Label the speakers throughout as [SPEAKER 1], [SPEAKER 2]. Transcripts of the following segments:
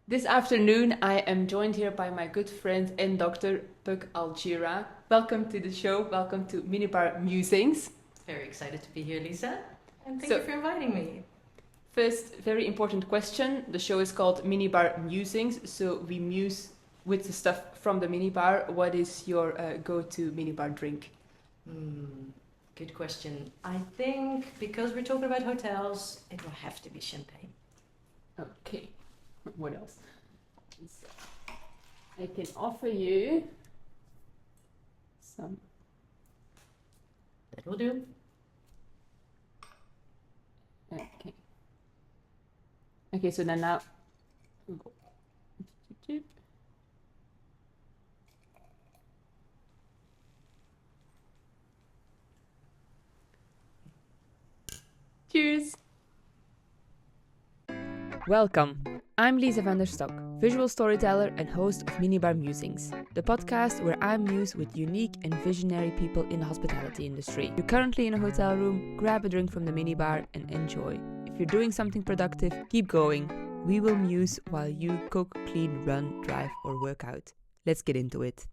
[SPEAKER 1] This afternoon, I am joined here by my good friend and Dr. Algera. Welcome to the show. Welcome to Minibar Musings.
[SPEAKER 2] Very excited to be here, Lisa. And thank
[SPEAKER 1] So-
[SPEAKER 2] you for inviting me.
[SPEAKER 1] First, very important question. The show is called Minibar Musings, so we muse with the stuff from the minibar. What is your go-to minibar drink?
[SPEAKER 2] Good question. I think because we're talking about hotels, it will have to be champagne.
[SPEAKER 1] Okay. What else? So, I can offer you some.
[SPEAKER 2] That will do.
[SPEAKER 1] Okay. Okay, so then now. Cheers! Welcome. I'm Lisa van der Stok, visual storyteller and host of Minibar Musings, the podcast where I muse with unique and visionary people in the hospitality industry. You're currently in a hotel room, grab a drink from the minibar and enjoy. If you're doing something productive, keep going. We will muse while you cook, clean, run, drive, or work out. Let's get into it.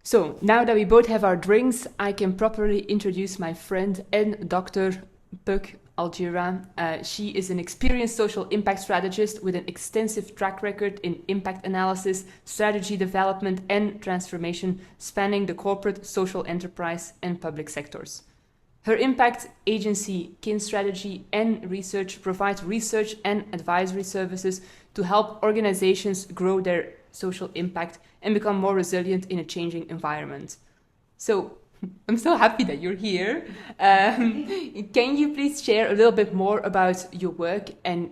[SPEAKER 1] So, now that we both have our drinks, I can properly introduce my friend and Dr. Puk Algera. She is an experienced social impact strategist with an extensive track record in impact analysis, strategy development, and transformation, spanning the corporate, social enterprise, and public sectors. Her impact agency, Kin Strategy and Research, provides research and advisory services to help organizations grow their social impact and become more resilient in a changing environment. So, I'm so happy that you're here. Can you please share a little bit more about your work and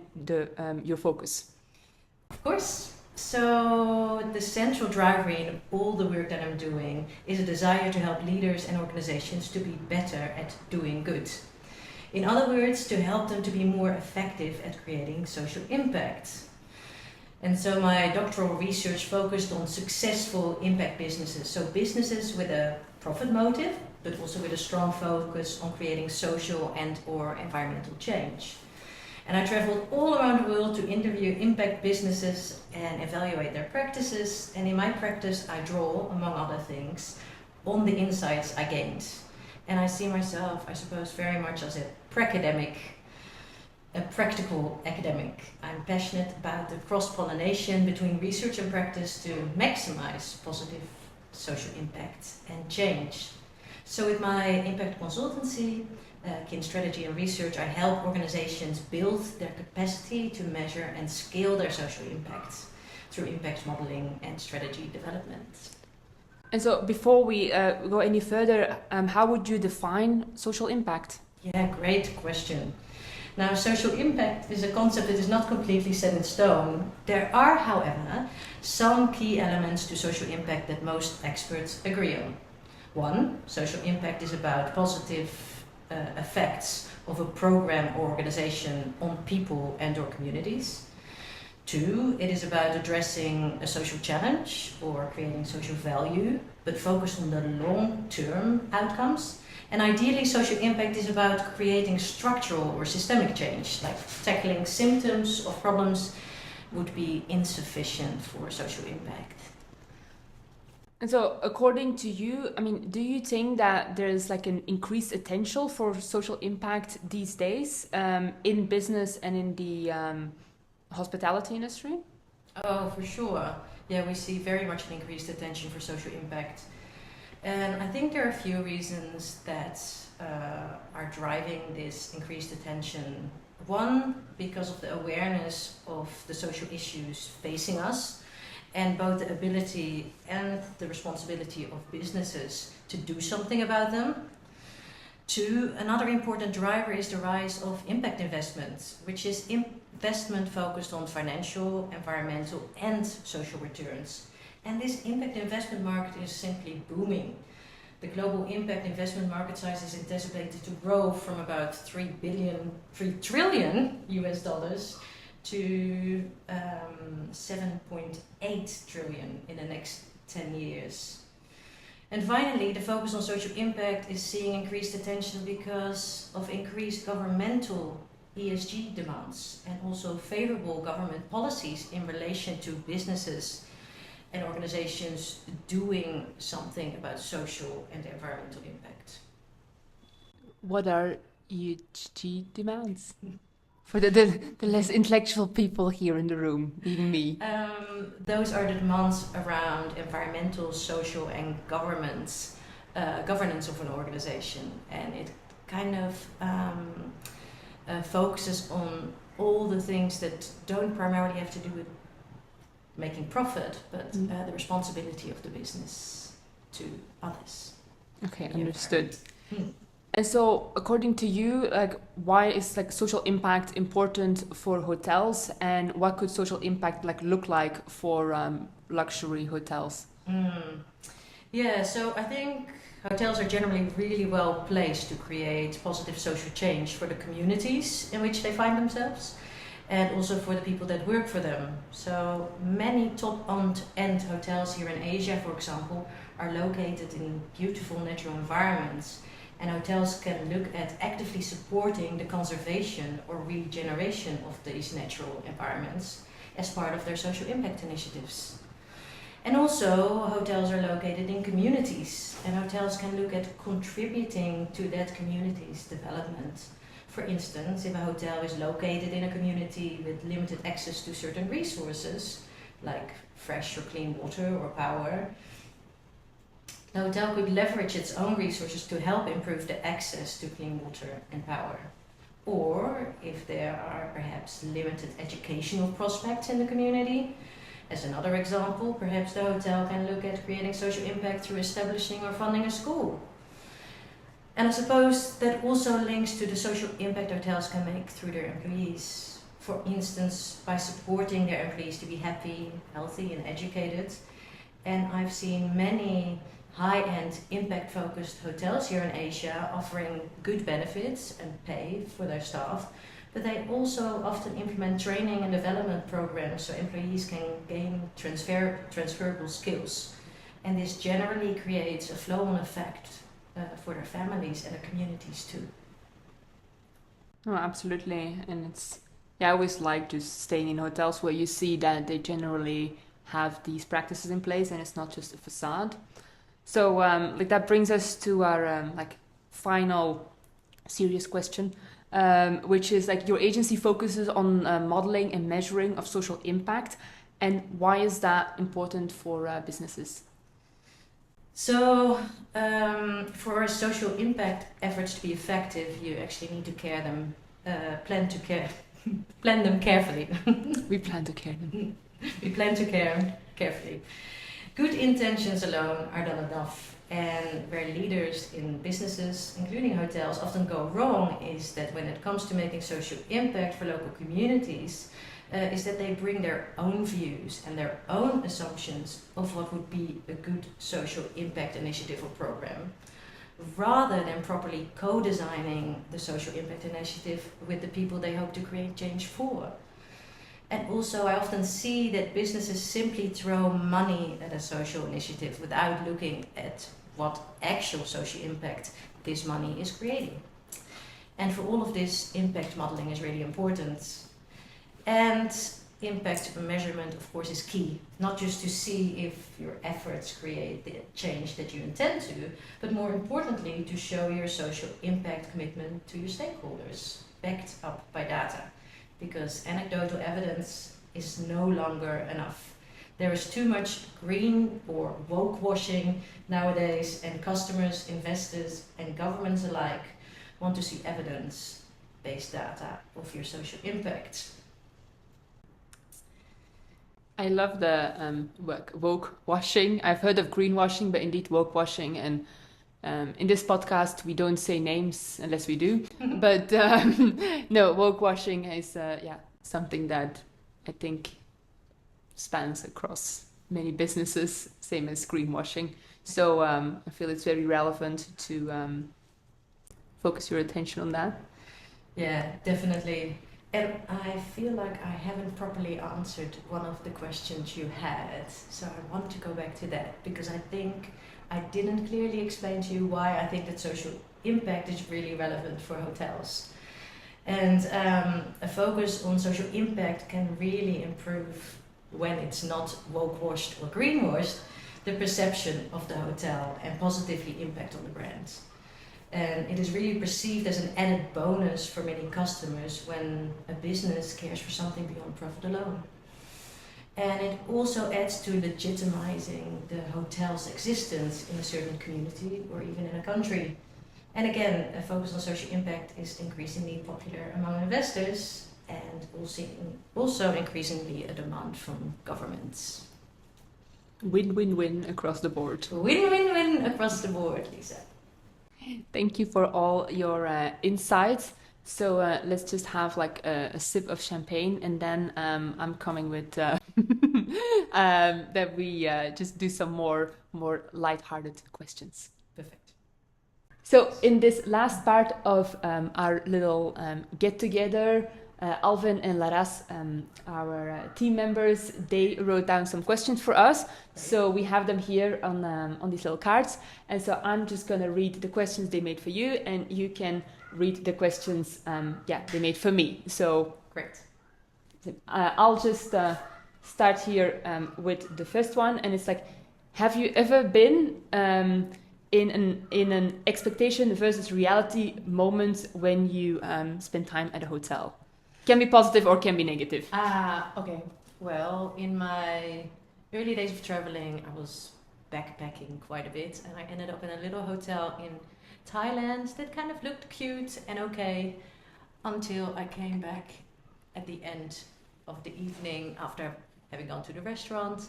[SPEAKER 1] your focus?
[SPEAKER 2] Of course. So, the central driver in all the work that I'm doing is a desire to help leaders and organizations to be better at doing good. In other words, to help them to be more effective at creating social impact. And so my doctoral research focused on successful impact businesses. So businesses with a profit motive, but also with a strong focus on creating social and or environmental change. And I traveled all around the world to interview impact businesses and evaluate their practices. And in my practice, I draw, among other things, on the insights I gained. And I see myself, I suppose, very much as a practical academic. I'm passionate about the cross-pollination between research and practice to maximize positive social impact and change. So with my impact consultancy, Kin Strategy and Research, I help organizations build their capacity to measure and scale their social impact through impact modeling and strategy development.
[SPEAKER 1] And so before we go any further, how would you define social impact?
[SPEAKER 2] Yeah, great question. Now, social impact is a concept that is not completely set in stone. There are, however, some key elements to social impact that most experts agree on. One, social impact is about positive effects of a program or organization on people and or communities. Two, it is about addressing a social challenge or creating social value, but focused on the long-term outcomes. And ideally, social impact is about creating structural or systemic change, like tackling symptoms of problems would be insufficient for social impact.
[SPEAKER 1] And so, according to you, do you think that there's like an increased attention for social impact these days in business and in the hospitality industry?
[SPEAKER 2] Oh, for sure. Yeah, we see very much an increased attention for social impact. And I think there are a few reasons that are driving this increased attention. One, because of the awareness of the social issues facing us, and both the ability and the responsibility of businesses to do something about them. Two, another important driver is the rise of impact investments, which is investment focused on financial, environmental, and social returns. And this impact investment market is simply booming. The global impact investment market size is anticipated to grow from about 3 trillion US dollars to 7.8 trillion in the next 10 years. And finally, the focus on social impact is seeing increased attention because of increased governmental ESG demands and also favorable government policies in relation to businesses and organizations doing something about social and environmental impact.
[SPEAKER 1] What are ESG demands? For the less intellectual people here in the room, even me.
[SPEAKER 2] Those are the demands around environmental, social, and governance of an organization, and it kind of focuses on all the things that don't primarily have to do with making profit, but the responsibility of the business to others.
[SPEAKER 1] Okay, understood. And so, according to you, like, why is like social impact important for hotels, and what could social impact look like for luxury hotels?
[SPEAKER 2] Yeah, so I think hotels are generally really well placed to create positive social change for the communities in which they find themselves, and also for the people that work for them. So many top-end hotels here in Asia, for example, are located in beautiful natural environments. And hotels can look at actively supporting the conservation or regeneration of these natural environments as part of their social impact initiatives. And also, hotels are located in communities, and hotels can look at contributing to that community's development. For instance, if a hotel is located in a community with limited access to certain resources, like fresh or clean water or power, the hotel could leverage its own resources to help improve the access to clean water and power. Or if there are perhaps limited educational prospects in the community, as another example, perhaps the hotel can look at creating social impact through establishing or funding a school. And I suppose that also links to the social impact hotels can make through their employees. For instance, by supporting their employees to be happy, healthy, and educated. And I've seen many high-end, impact-focused hotels here in Asia offering good benefits and pay for their staff, but they also often implement training and development programs so employees can gain transferable skills. And this generally creates a flow-on effect for their families and their communities too.
[SPEAKER 1] Oh, absolutely. And I always like to stay in hotels where you see that they generally have these practices in place and it's not just a facade. So that brings us to our final serious question, which is your agency focuses on modeling and measuring of social impact, and why is that important for businesses?
[SPEAKER 2] So for social impact efforts to be effective, you actually need to plan them carefully.
[SPEAKER 1] We plan to care them.
[SPEAKER 2] We plan to care carefully. Good intentions alone are not enough, and where leaders in businesses, including hotels, often go wrong is that when it comes to making social impact for local communities, is that they bring their own views and their own assumptions of what would be a good social impact initiative or program, rather than properly co-designing the social impact initiative with the people they hope to create change for. And also, I often see that businesses simply throw money at a social initiative without looking at what actual social impact this money is creating. And for all of this, impact modeling is really important. And impact measurement, of course, is key. Not just to see if your efforts create the change that you intend to, but more importantly, to show your social impact commitment to your stakeholders, backed up by data. Because anecdotal evidence is no longer enough. There is too much green or woke washing nowadays, and customers, investors, and governments alike want to see evidence-based data of your social impact.
[SPEAKER 1] I love the woke washing. I've heard of greenwashing, but indeed woke washing. And in this podcast, we don't say names unless we do. But no, woke washing is something that I think spans across many businesses, same as greenwashing. So I feel it's very relevant to focus your attention on that.
[SPEAKER 2] Yeah, definitely. And I feel like I haven't properly answered one of the questions you had. So I want to go back to that because I think I didn't clearly explain to you why I think that social impact is really relevant for hotels. And a focus on social impact can really improve, when it's not woke-washed or greenwashed, the perception of the hotel and positively impact on the brand. And it is really perceived as an added bonus for many customers when a business cares for something beyond profit alone. And it also adds to legitimizing the hotel's existence in a certain community or even in a country. And again, a focus on social impact is increasingly popular among investors and also increasingly a demand from governments.
[SPEAKER 1] Win-win-win across the board.
[SPEAKER 2] Win-win-win across the board, Lisa.
[SPEAKER 1] Thank you for all your insights. So let's just have like a sip of champagne, and then I'm coming with that we just do some more light-hearted questions.
[SPEAKER 2] Perfect.
[SPEAKER 1] So in this last part of our little get-together, Alvin and Laras, our team members, they wrote down some questions for us. So we have them here on these little cards. And so I'm just going to read the questions they made for you, and you can read the questions they made for me. So
[SPEAKER 2] great.
[SPEAKER 1] I'll just start here with the first one, and it's like, have you ever been in an expectation versus reality moment when you spend time at a hotel? Can be positive or can be negative.
[SPEAKER 2] Okay. Well, in my early days of traveling, I was backpacking quite a bit, and I ended up in a little hotel in Thailand that kind of looked cute and okay until I came back at the end of the evening after having gone to the restaurant,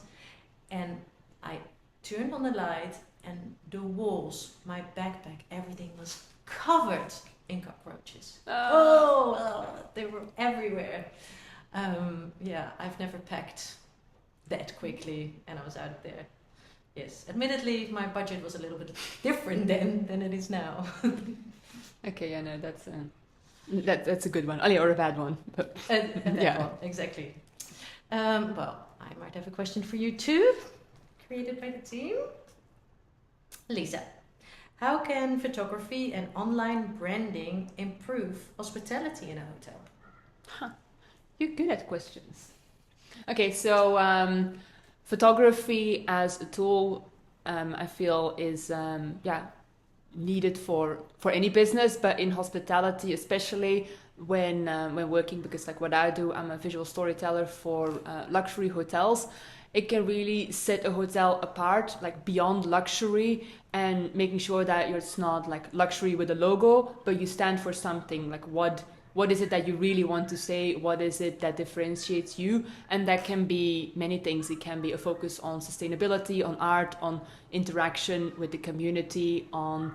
[SPEAKER 2] and I turned on the light, and the walls, my backpack, everything was covered in cockroaches. They were everywhere. I've never packed that quickly, and I was out there. Yes, admittedly, my budget was a little bit different then than it is now.
[SPEAKER 1] Okay, I know that's a good one, or a bad one. But
[SPEAKER 2] a bad one, exactly. Well, I might have a question for you too, created by the team. Lisa, how can photography and online branding improve hospitality in a hotel?
[SPEAKER 1] You're good at questions. Okay, so photography as a tool, I feel is needed for any business, but in hospitality especially when working, because like what I do, I'm a visual storyteller for luxury hotels. It can really set a hotel apart, like beyond luxury, and making sure that it's not like luxury with a logo, but you stand for something. Like what is it that you really want to say? What is it that differentiates you? And that can be many things. It can be a focus on sustainability, on art, on interaction with the community, on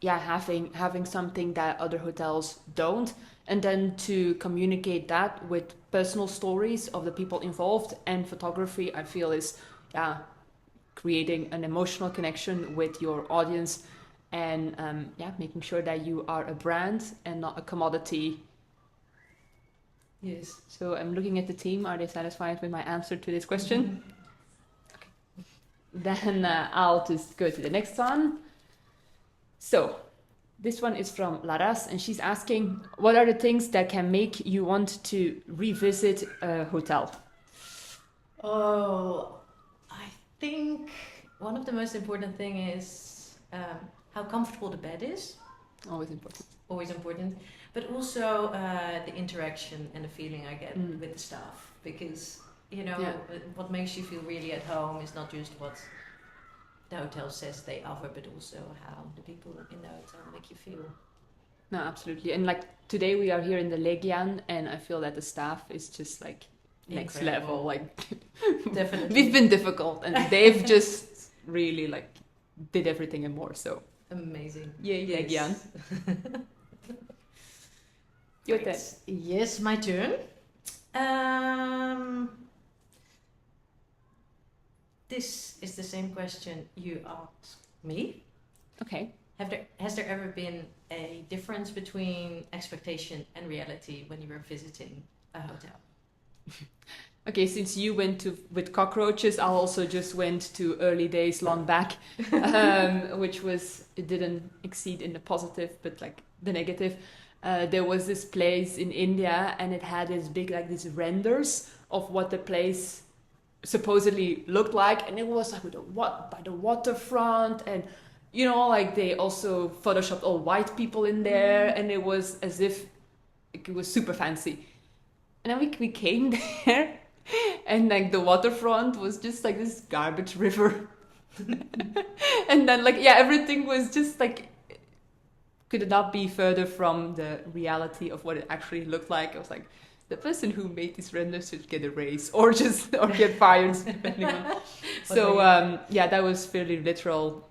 [SPEAKER 1] having something that other hotels don't. And then to communicate that with personal stories of the people involved. And photography, I feel, is creating an emotional connection with your audience, and making sure that you are a brand and not a commodity.
[SPEAKER 2] Yes.
[SPEAKER 1] So I'm looking at the team. Are they satisfied with my answer to this question?
[SPEAKER 2] Mm-hmm.
[SPEAKER 1] Okay. Then I'll just go to the next one. So this one is from Laras, and she's asking, what are the things that can make you want to revisit a hotel?
[SPEAKER 2] Oh, I think one of the most important thing is how comfortable the bed is.
[SPEAKER 1] Always important.
[SPEAKER 2] Always important. But also the interaction and the feeling I get with the staff. Because, what makes you feel really at home is not just what the hotel says they offer, but also how the people in the hotel make you feel.
[SPEAKER 1] No, absolutely. And like today we are here in the Legian, and I feel that the staff is just like next
[SPEAKER 2] incredible.
[SPEAKER 1] level. Like
[SPEAKER 2] Definitely.
[SPEAKER 1] We've been difficult, and they've just really like did everything and more. So
[SPEAKER 2] amazing.
[SPEAKER 1] Yay,
[SPEAKER 2] yes.
[SPEAKER 1] Legian. Your turn.
[SPEAKER 2] Yes, my turn. This is the same question you asked me.
[SPEAKER 1] Okay.
[SPEAKER 2] Has there ever been a difference between expectation and reality when you were visiting a hotel?
[SPEAKER 1] Okay, since you went with cockroaches, I also just went to early days long back, which was, it didn't exceed in the positive, but like the negative. there was this place in India, and it had this big, like, these renders of what the place supposedly looked like, and it was like by the waterfront, and like they also photoshopped all white people in there, and it was as if it was super fancy. And then we came there, and like the waterfront was just like this garbage river. And then everything was just like, could not be further from the reality of what it actually looked like. I was like, the person who made these renders should get a raise or get fired, depending on. So that was fairly literal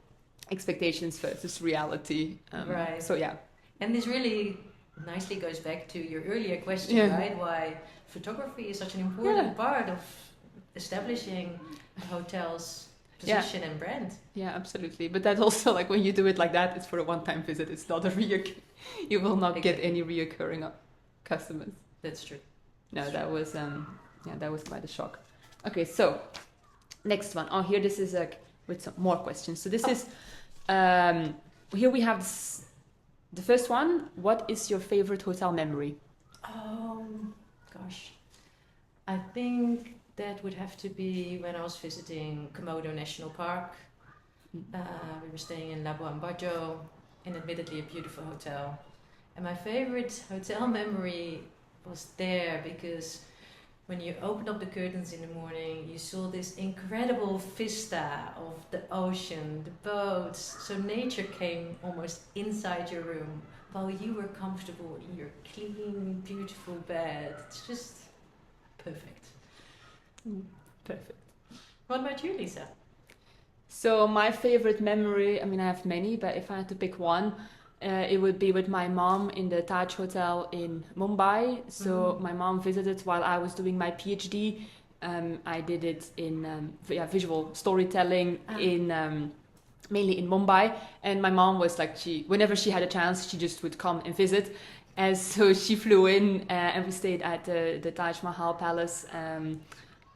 [SPEAKER 1] expectations versus reality.
[SPEAKER 2] Right.
[SPEAKER 1] So yeah.
[SPEAKER 2] And this really nicely goes back to your earlier question, right? Why photography is such an important part of establishing a hotel's position and brand. Yeah,
[SPEAKER 1] absolutely. But that's also like when you do it like that, it's for a one-time visit. It's not a you will not get any reoccurring customers.
[SPEAKER 2] That's true.
[SPEAKER 1] No, that was quite a shock. Okay, so next one. Oh, here this is with some more questions. So this is here we have the first one. What is your favorite hotel memory?
[SPEAKER 2] Gosh, I think that would have to be when I was visiting Komodo National Park. We were staying in Labuan Bajo, in admittedly a beautiful hotel. And my favorite hotel memory was there because when you opened up the curtains in the morning, you saw this incredible vista of the ocean, the boats. So nature came almost inside your room while you were comfortable in your clean, beautiful bed. It's just perfect.
[SPEAKER 1] Perfect.
[SPEAKER 2] What about you, Lisa?
[SPEAKER 1] So my favorite memory, I mean, I have many, but if I had to pick one, it would be with my mom in the Taj Hotel in Mumbai. So my mom visited while I was doing my PhD. I did it in visual storytelling in mainly in Mumbai. And my mom was like, whenever she had a chance, she just would come and visit. And so she flew in and we stayed at the Taj Mahal Palace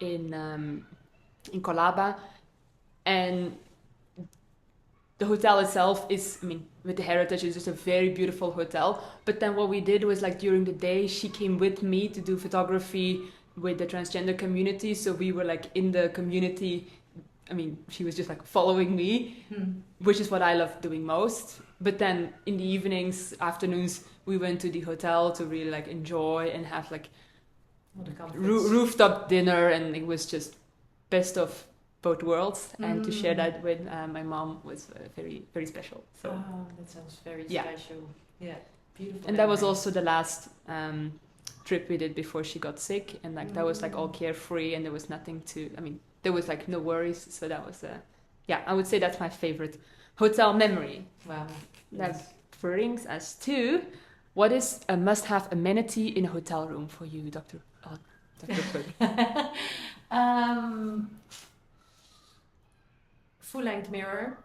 [SPEAKER 1] in Colaba. And the hotel itself is, I mean, with the heritage, it's just a very beautiful hotel. But then what we did was, like, during the day, she came with me to do photography with the transgender community. So we were like in the community. I mean, she was just like following me, which is what I love doing most. But then in the evenings, afternoons, we went to the hotel to really like enjoy and have like rooftop dinner, and it was just best of both worlds. And to share that with my mom was very, very special. So
[SPEAKER 2] that sounds very special. Yeah, beautiful.
[SPEAKER 1] And that was also the last trip we did before she got sick, and like that was like all carefree, and there was nothing to. I mean, there was like no worries. So that was I would say that's my favorite hotel memory.
[SPEAKER 2] Wow.
[SPEAKER 1] That brings us to what is a must-have amenity in a hotel room for you, Dr. Berg?
[SPEAKER 2] Full-length mirror.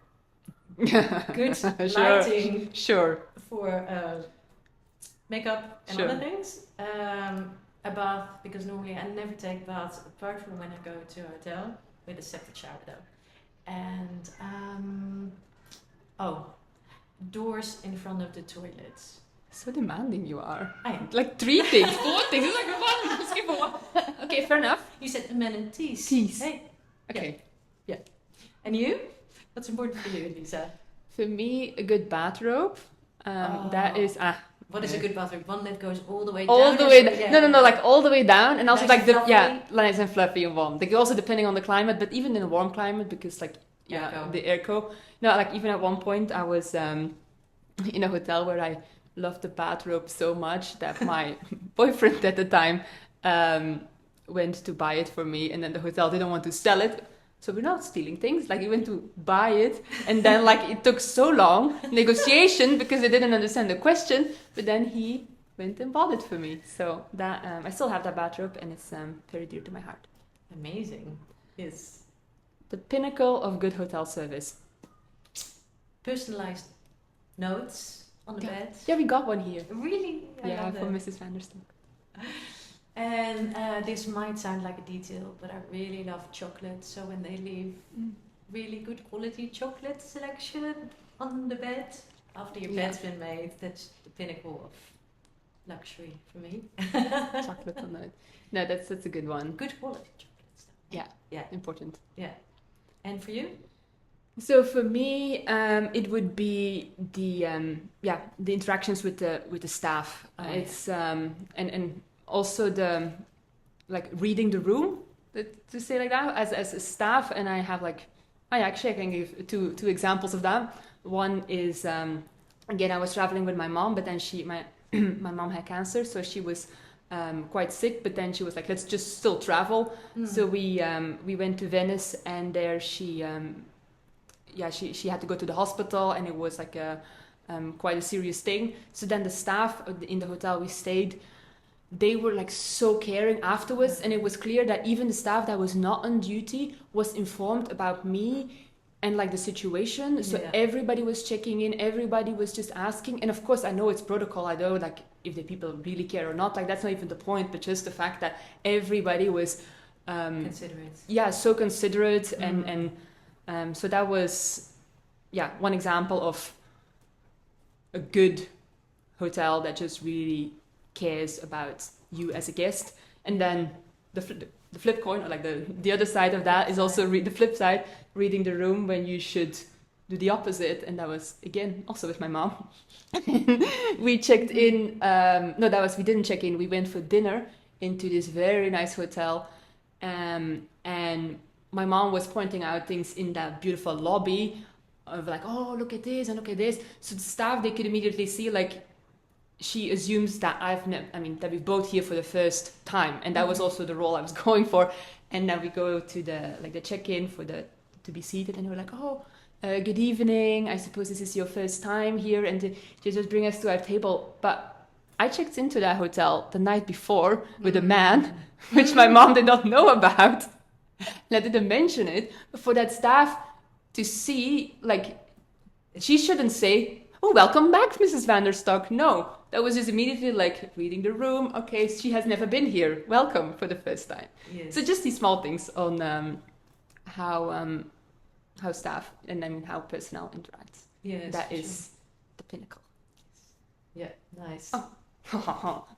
[SPEAKER 2] Good lighting.
[SPEAKER 1] Sure.
[SPEAKER 2] For makeup and other things. A bath, because normally I never take baths apart from when I go to a hotel, with a separate shower though. And doors in front of the toilets.
[SPEAKER 1] So demanding you are.
[SPEAKER 2] I am.
[SPEAKER 1] Like 3 things, 4 things. It's like one. Just give one. Okay, fair enough.
[SPEAKER 2] You said amenities. Hey.
[SPEAKER 1] Okay.
[SPEAKER 2] Yeah. And you? What's important for you, Lisa?
[SPEAKER 1] For me, a good bathrobe. That is
[SPEAKER 2] What is a good bathrobe? One that goes all the way
[SPEAKER 1] down.
[SPEAKER 2] All the way down.
[SPEAKER 1] No, like all the way down, and also
[SPEAKER 2] nice
[SPEAKER 1] like
[SPEAKER 2] nice
[SPEAKER 1] and fluffy and warm. Like also depending on the climate, but even in a warm climate, because like the airco. No, like even at one point I was in a hotel where I loved the bathrobe so much that my boyfriend at the time went to buy it for me, and then the hotel didn't want to sell it. So we're not stealing things. Like, he went to buy it, and then like it took so long negotiation because they didn't understand the question. But then he went and bought it for me. So that I still have that bathrobe, and it's very dear to my heart.
[SPEAKER 2] Amazing. Yes.
[SPEAKER 1] The pinnacle of good hotel service.
[SPEAKER 2] Personalized notes on the bed.
[SPEAKER 1] Yeah, we got one here.
[SPEAKER 2] Really? I love
[SPEAKER 1] from
[SPEAKER 2] that.
[SPEAKER 1] Mrs. van der Stok.
[SPEAKER 2] And this might sound like a detail, but I really love chocolate. So when they leave really good quality chocolate selection on the bed after your bed's been made, that's the pinnacle of luxury for me.
[SPEAKER 1] Chocolate on it. No, that's a good one.
[SPEAKER 2] Good quality chocolate stuff.
[SPEAKER 1] Yeah, important.
[SPEAKER 2] Yeah. And for you?
[SPEAKER 1] So for me, it would be the interactions with the staff. It's and also the like reading the room, to say like that, as a staff. And I have like I can give two examples of that. One is again, I was traveling with my mom, but then my mom had cancer, so she was quite sick. But then she was like, let's just still travel. So we went to Venice, and there she had to go to the hospital, and it was like a quite a serious thing. So then the staff in the hotel we stayed, they were like so caring afterwards, and it was clear that even the staff that was not on duty was informed about me and like the situation. So everybody was checking in, everybody was just asking. And of course, I know it's protocol, I know like if the people really care or not, like that's not even the point, but just the fact that everybody was
[SPEAKER 2] considerate.
[SPEAKER 1] So considerate. And so that was one example of a good hotel that just really cares about you as a guest. And then the flip coin, or like the other side of that, is also the flip side, reading the room when you should do the opposite. And that was again also with my mom. We checked in, we didn't check in, we went for dinner into this very nice hotel, and my mom was pointing out things in that beautiful lobby of like, oh, look at this and look at this. So the staff, they could immediately see like she assumes that that we're both here for the first time, and that was also the role I was going for. And then we go to the check-in to be seated, and they were like, oh, good evening. I suppose this is your first time here, and they just bring us to our table. But I checked into that hotel the night before with a man, which my mom did not know about. And I didn't mention it, but for that staff to see, like, she shouldn't say, oh, welcome back, Mrs. van der Stok. No, that was just immediately like reading the room. Okay, she has never been here. Welcome for the first time.
[SPEAKER 2] Yes.
[SPEAKER 1] So just these small things on how staff and how personnel interacts.
[SPEAKER 2] Yes,
[SPEAKER 1] that is the pinnacle.
[SPEAKER 2] Yeah, nice.
[SPEAKER 1] Oh.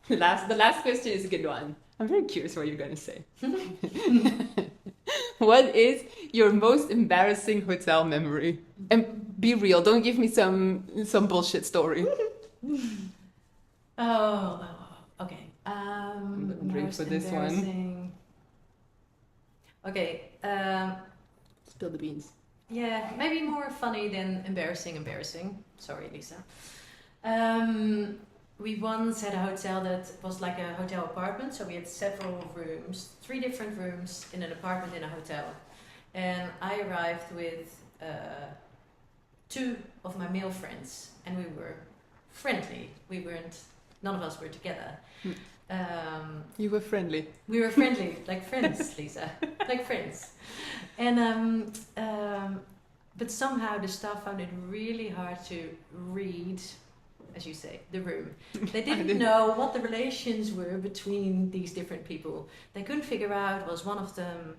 [SPEAKER 1] The last question is a good one. I'm very curious what you're going to say. What is your most embarrassing hotel memory? And be real. Don't give me some bullshit story.
[SPEAKER 2] Okay.
[SPEAKER 1] Drink for this one.
[SPEAKER 2] Okay.
[SPEAKER 1] Spill the beans.
[SPEAKER 2] Yeah, maybe more funny than embarrassing. Sorry, Lisa. We once had a hotel that was like a hotel apartment, so we had several rooms, 3 different rooms in an apartment in a hotel. And I arrived with 2 of my male friends, and we were friendly. None of us were together.
[SPEAKER 1] You were friendly.
[SPEAKER 2] We were friendly, like friends, Lisa, like friends. And but somehow the staff found it really hard to read, as you say, the room. They didn't know what the relations were between these different people. They couldn't figure out, was one of them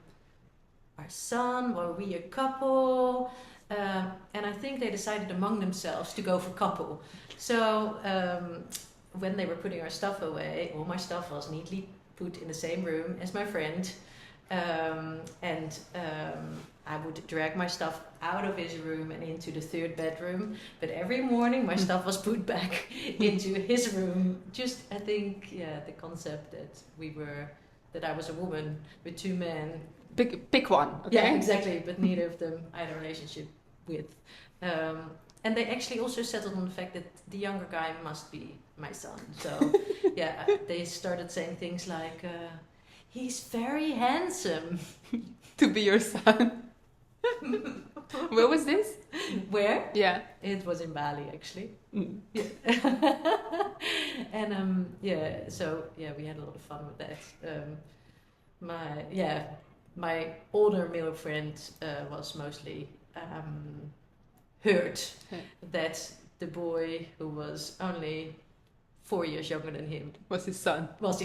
[SPEAKER 2] our son, were we a couple? And I think they decided among themselves to go for couple. So when they were putting our stuff away, all my stuff was neatly put in the same room as my friend. And I would drag my stuff out of his room and into the 3rd bedroom. But every morning my stuff was put back into his room. Just, I think, the concept that I was a woman with 2 men.
[SPEAKER 1] Pick one, okay?
[SPEAKER 2] Yeah, exactly. But neither of them I had a relationship with. And they actually also settled on the fact that the younger guy must be my son. So, they started saying things like, he's very handsome.
[SPEAKER 1] To be your son. Where was this?
[SPEAKER 2] Where?
[SPEAKER 1] Yeah.
[SPEAKER 2] It was in Bali, actually.
[SPEAKER 1] Yeah.
[SPEAKER 2] And so we had a lot of fun with that. My older male friend was mostly hurt that the boy who was only 4 years younger than him
[SPEAKER 1] was his son.
[SPEAKER 2] Was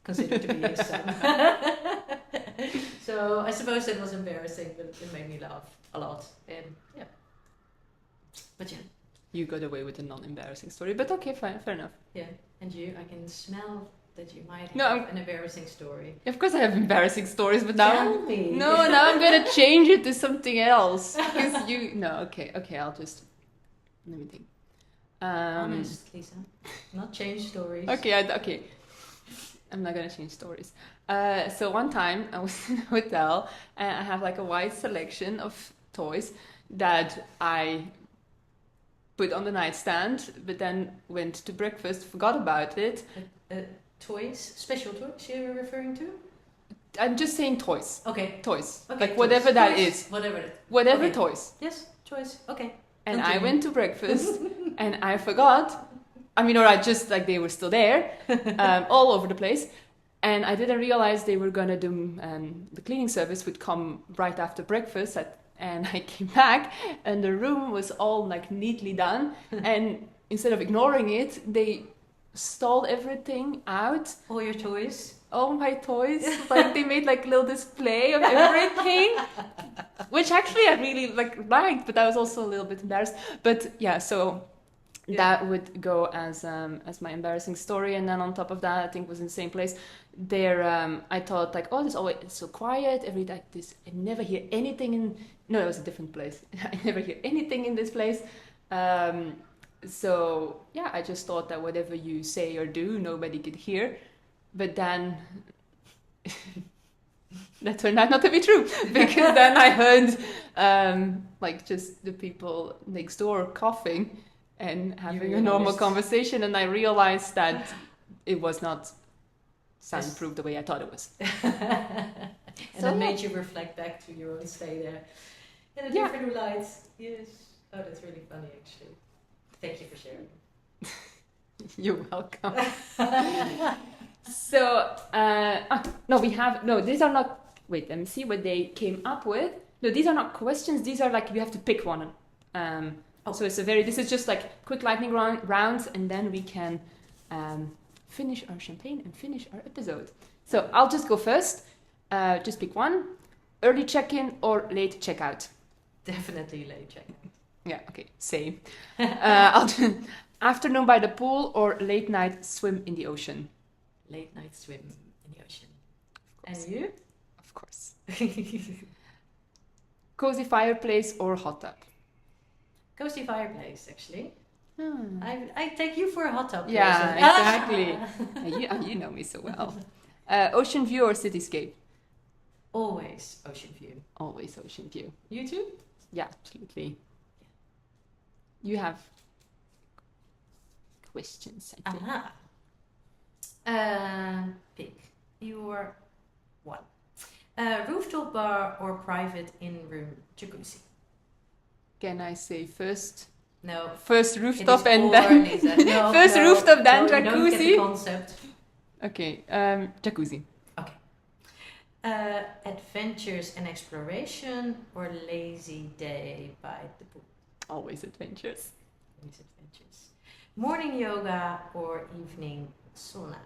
[SPEAKER 2] considered to be his son. So I suppose that was embarrassing, but it made me laugh a lot. And but
[SPEAKER 1] you got away with a non-embarrassing story, but okay, fine, fair enough.
[SPEAKER 2] Yeah, and you, I can smell that you might have
[SPEAKER 1] No,
[SPEAKER 2] an embarrassing story.
[SPEAKER 1] Of course I have embarrassing stories, but now...
[SPEAKER 2] Tell me.
[SPEAKER 1] No, now I'm gonna change it to something else. Because you... No, okay, I'll just... Let me think.
[SPEAKER 2] Honest, Lisa. Not change stories.
[SPEAKER 1] Okay. I'm not gonna change stories. So one time I was in a hotel and I have like a wide selection of toys that I put on the nightstand, but then went to breakfast, forgot about it.
[SPEAKER 2] Toys? Special toys you're referring to?
[SPEAKER 1] I'm just saying toys.
[SPEAKER 2] Okay.
[SPEAKER 1] Toys.
[SPEAKER 2] Okay,
[SPEAKER 1] like
[SPEAKER 2] toys.
[SPEAKER 1] whatever that
[SPEAKER 2] Toys.
[SPEAKER 1] is.
[SPEAKER 2] Whatever. Okay.
[SPEAKER 1] Toys.
[SPEAKER 2] Yes, toys. Okay.
[SPEAKER 1] And
[SPEAKER 2] Continue.
[SPEAKER 1] I went to breakfast and I forgot. I mean, or I just, like, they were still there, all over the place. And I didn't realize they were going to do, the cleaning service would come right after breakfast. And I came back and the room was all, like, neatly done. And instead of ignoring it, they stole everything out.
[SPEAKER 2] All your toys?
[SPEAKER 1] All my toys. Like, they made, like, a little display of everything. Which actually I really, like, liked, but I was also a little bit embarrassed. But, yeah, so... Yeah. That would go as my embarrassing story, and then on top of that, I think was in the same place. There, I thought like, oh, it's so quiet. I never hear anything in. No, it was a different place. I never hear anything in this place. So yeah, I just thought that whatever you say or do, nobody could hear. But then that turned out not to be true, because then I heard like just the people next door coughing and having a normal conversation, and I realized that it was not soundproof the way I thought it was.
[SPEAKER 2] And that made you reflect back to your own stay there in a different light. Yes. Oh, that's really funny, actually. Thank you for sharing.
[SPEAKER 1] You're welcome. So, these are not... Wait, let me see what they came up with. No, these are not questions. These are like, you have to pick one. So this is just like quick lightning rounds, and then we can finish our champagne and finish our episode. So I'll just go first. Just pick one. Early check-in or late check-out?
[SPEAKER 2] Definitely late check-out.
[SPEAKER 1] Yeah, okay, same. I'll do afternoon by the pool or late night swim in the ocean?
[SPEAKER 2] Late night swim in the ocean. And you?
[SPEAKER 1] Of course. Cozy fireplace or hot tub?
[SPEAKER 2] Cozy fireplace, actually. I take you for a hot tub person.
[SPEAKER 1] Yeah, exactly. You know me so well. Ocean view or cityscape?
[SPEAKER 2] Always ocean view.
[SPEAKER 1] Always ocean view.
[SPEAKER 2] You too?
[SPEAKER 1] Yeah, absolutely. You have questions, I think.
[SPEAKER 2] Pick your one. Rooftop bar or private in-room jacuzzi?
[SPEAKER 1] Can I say first?
[SPEAKER 2] No.
[SPEAKER 1] First rooftop and then... First rooftop, then jacuzzi?
[SPEAKER 2] Don't get the concept.
[SPEAKER 1] Okay, jacuzzi.
[SPEAKER 2] Okay. Adventures and exploration or lazy day by the pool?
[SPEAKER 1] Always adventures.
[SPEAKER 2] Always adventures. Morning yoga or evening sauna?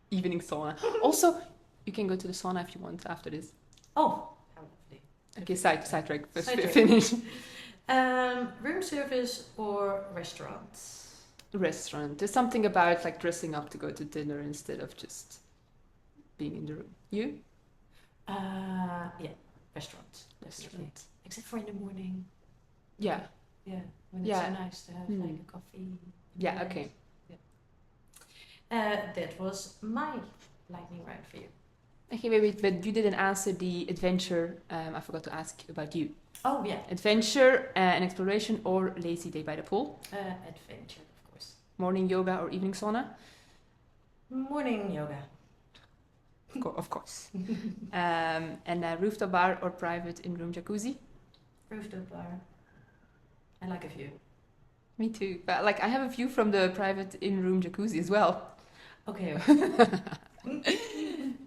[SPEAKER 1] Evening sauna. Also, you can go to the sauna if you want after this.
[SPEAKER 2] Oh, how lovely.
[SPEAKER 1] Okay, sidetrack. Finish.
[SPEAKER 2] Room service or restaurant?
[SPEAKER 1] Restaurant. There's something about like dressing up to go to dinner instead of just being in the room. You?
[SPEAKER 2] Yeah, restaurant.
[SPEAKER 1] Restaurant.
[SPEAKER 2] Except for in the morning.
[SPEAKER 1] Yeah.
[SPEAKER 2] Yeah, when it's so nice to have like a coffee.
[SPEAKER 1] Yeah, okay.
[SPEAKER 2] Yeah. That was my lightning round for you.
[SPEAKER 1] Okay, wait, but you didn't answer the adventure. I forgot to ask about you.
[SPEAKER 2] Oh, yeah.
[SPEAKER 1] Adventure and exploration or lazy day by the pool?
[SPEAKER 2] Adventure, of course.
[SPEAKER 1] Morning yoga or evening sauna?
[SPEAKER 2] Morning yoga.
[SPEAKER 1] Of course. And rooftop bar or private in-room jacuzzi?
[SPEAKER 2] Rooftop bar. I like a view.
[SPEAKER 1] Me too. But like, I have a view from the private in-room jacuzzi as well.
[SPEAKER 2] Okay.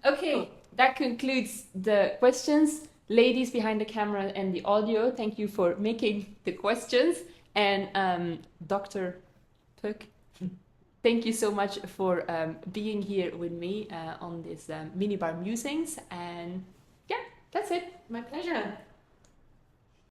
[SPEAKER 1] Okay, cool. That concludes the questions. Ladies behind the camera and the audio, thank you for making the questions. And Dr. Puck, thank you so much for being here with me on this Minibar Musings. And yeah, that's it.
[SPEAKER 2] My pleasure.